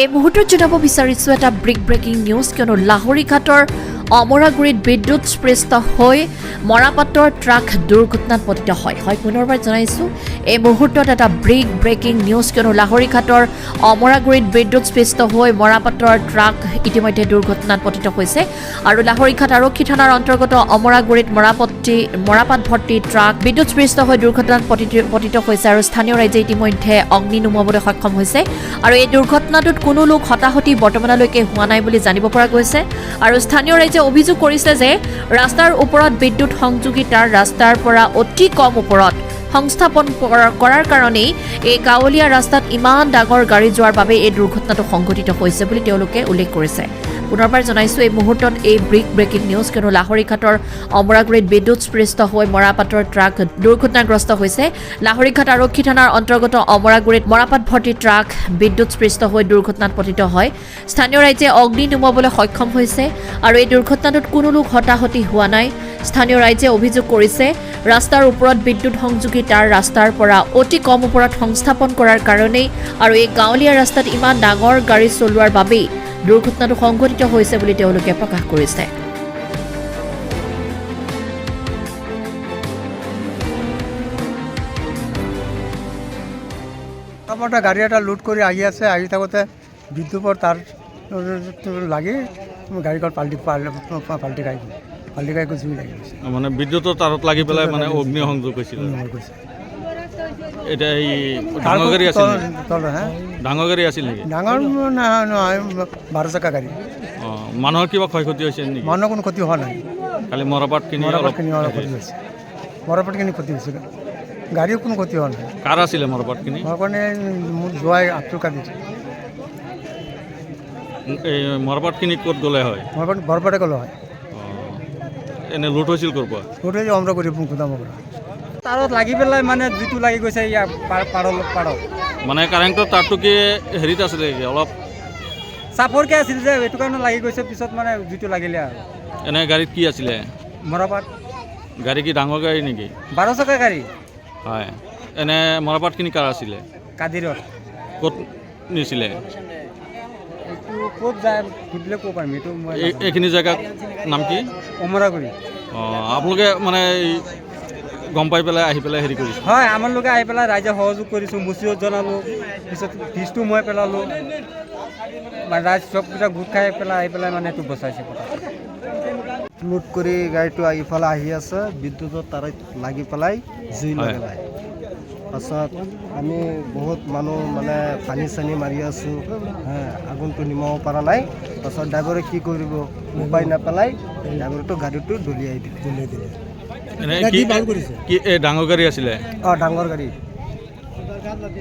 এই মুহূৰ্তত জনাব বিচাৰিছো এটা ব্ৰেকিং নিউজ কিয়নো লাহৰীঘাটৰ অমৰাগুৰিত বিদ্যুৎ স্পৃষ্ট হৈ মৰাপাটৰ ট্ৰাক দুৰ্ঘটনাত পতিত হয় পুনৰবাৰ জনাইছো এই মুহূৰ্তত এটা ব্ৰেকিং নিউজ কিয়নো লাহৰীঘাটৰ অমৰাগুৰিত বিদ্যুৎ স্পৃষ্ট হৈ মৰাপাটৰ ট্ৰাক ইতিমধ্যে দুৰ্ঘটনাত পতিত হৈছে আৰু লাহৰীঘাট আৰক্ষী থানাৰ অন্তৰ্গত অমৰাগুৰিত মৰাপাট ভৰ্তি ট্ৰাক বিদ্যুৎ স্পৃষ্ট হৈ দুৰ্ঘটনাত পতিত হৈছে আৰু স্থানীয় ৰাইজে ইতিমধ্যে অগ্নি নুমুৱাবলৈ সক্ষম হৈছে আৰু এই দুৰ্ঘটনাটোত কোনো লোক হতাহতি বৰ্তমানলৈকে হোৱা নাই বুলি জানিব পৰা গৈছে আৰু স্থানীয় ৰাইজে অভিযোগ কৰিছে যে ৰাস্তাৰ ওপৰত বিদ্যুৎ সংযোগী তাৰ ৰাস্তাৰ পৰা অতি কম ওপৰত সংস্থাপন কৰাৰ কাৰণেই এই গাঁৱলীয়া ৰাস্তাত ইমান ডাঙৰ গাড়ী যোৱাৰ বাবে এই দুৰ্ঘটনাটো সংঘটিত হৈছে বুলি তেওঁলোকে উল্লেখ কৰিছে পুনৰবাৰ জনাইছো এই মুহূৰ্তত এই ব্ৰেকিং নিউজ কিয়নো লাহৰীঘাটৰ অমৰাগুৰিত বিদ্যুৎ স্পৃষ্ট হৈ মৰাপাটৰ ট্ৰাক দুৰ্ঘটনাগ্ৰস্ত হৈছে লাহৰীঘাট আৰক্ষী থানাৰ অন্তৰ্গত অমৰাগুৰিত মৰাপাট ভৰ্তি ট্ৰাক বিদ্যুৎ স্পৃষ্ট হৈ দুৰ্ঘটনাত পতিত হয় স্থানীয় ৰাইজে অগ্নি নুমুৱাবলৈ সক্ষম হৈছে আৰু এই দুৰ্ঘটনাটোত কোনো লোক হতাহতি হোৱা নাই স্থানীয় ৰাইজে অভিযোগ কৰিছে ৰাস্তাৰ ওপৰত বিদ্যুৎ সংযোগী তাৰ ৰাস্তাৰ পৰা অতি কম ওপৰত সংস্থাপন কৰাৰ কাৰণেই আৰু এই গাঁৱলীয়া ৰাস্তাত ইমান ডাঙৰ গাড়ী চলোৱাৰ বাবেই দুৰ্ঘটনাটো সংঘটিত হৈছে বুলি তেওঁলোকে প্ৰকাশ কৰিছে আমাৰ গাড়ি একটা লুট কৰে আহি আছে আহি থাকতে বিদ্যুৎৰ তাৰ লাগি গাড়ীখন পাল্টি গাড়ী জুই লাগি গৈছে মানে বিদ্যুৎৰ তাৰত লাগি পেলাই মানে অগ্নি সংযোগ হৈছিল এটা এই ডাঙৰ গাড়ী আছিল ডাঙৰ গাড়ী আছিল নেকি ডাঙৰ নহয় 12 চকা গাড়ী মানুহৰ কিবা ক্ষয়ক্ষতি হৈছে নেকি মানুহৰ কোনো ক্ষতি হোৱা নাই খালি মৰাপাটখিনি ক্ষতি হৈছে মৰাপাটখিনি ক্ষতি হৈছে গাড়ীও কোনো ক্ষতি হোৱা নাই কাৰ আছিলে মৰাপাটখিনি মোৰ জোৱাই আব্দুল কাদিৰ এই মৰাপাটখিনি ক'ত গ'লে হয় বৰপাটে গ'লে হয় এনে লুট হৈছিল ক'ৰ পৰা লুট হৈছে অমৰাগুৰি গুদামৰ পৰা তাৰত লাগি পেলাই মানে জুইটো লাগি গৈছে ইয়াৰ পাৰত মানে কাৰেণ্টৰ তাৰটো কি হেৰিত আছিলে অলপ চাপৰকৈ আছিল যে এইটো কাৰণে লাগি গৈছে পিছত মানে জুইটো লাগিলে আৰু এনে গাড়ীত কি আছিলে মৰাপাট গাড়ী কি ডাঙৰ গাড়ী নেকি 12 চকা গাড়ী হয় এনে মৰাপাটখিনি কাৰ আছিলে কাদিৰৰ ক'ত নিছিলে এইটো ক'ত যায় সুধিলে ক'ব পাৰিম এইটো এইখিনি জেগাৰ নাম কি অমৰাগুৰি আপোনালোকে মানে গম পাই পেলাই আহি পেলাই হেৰি কৰিছে হয় আমালোকে আহি পেলাই ৰাইজে সহযোগ কৰিছোঁ মুচিও জনালোঁ পিছত ফিজটো মই পেলালোঁ ৰাইজ চবকেইটা গোট খাই পেলাই আহি পেলাই মানে এইটো বচাইছে কথা লুট কৰি গাড়ীটো ইফালে আহি আছে বিদ্যুৎৰ তাৰত লাগি পেলাই জুই লগাই পাছত আমি বহুত মানুহ মানে পানী চানী মাৰি আছোঁ আগুনটো নিমাব পৰা নাই পাছত ড্ৰাইভাৰে কি কৰিব উপায় নাপেলাই ড্ৰাইভাৰটো গাড়ীটো দলিয়াই দিলে কি ডাঙৰ গাড়ী আছিলে ডাঙৰ গাড়ী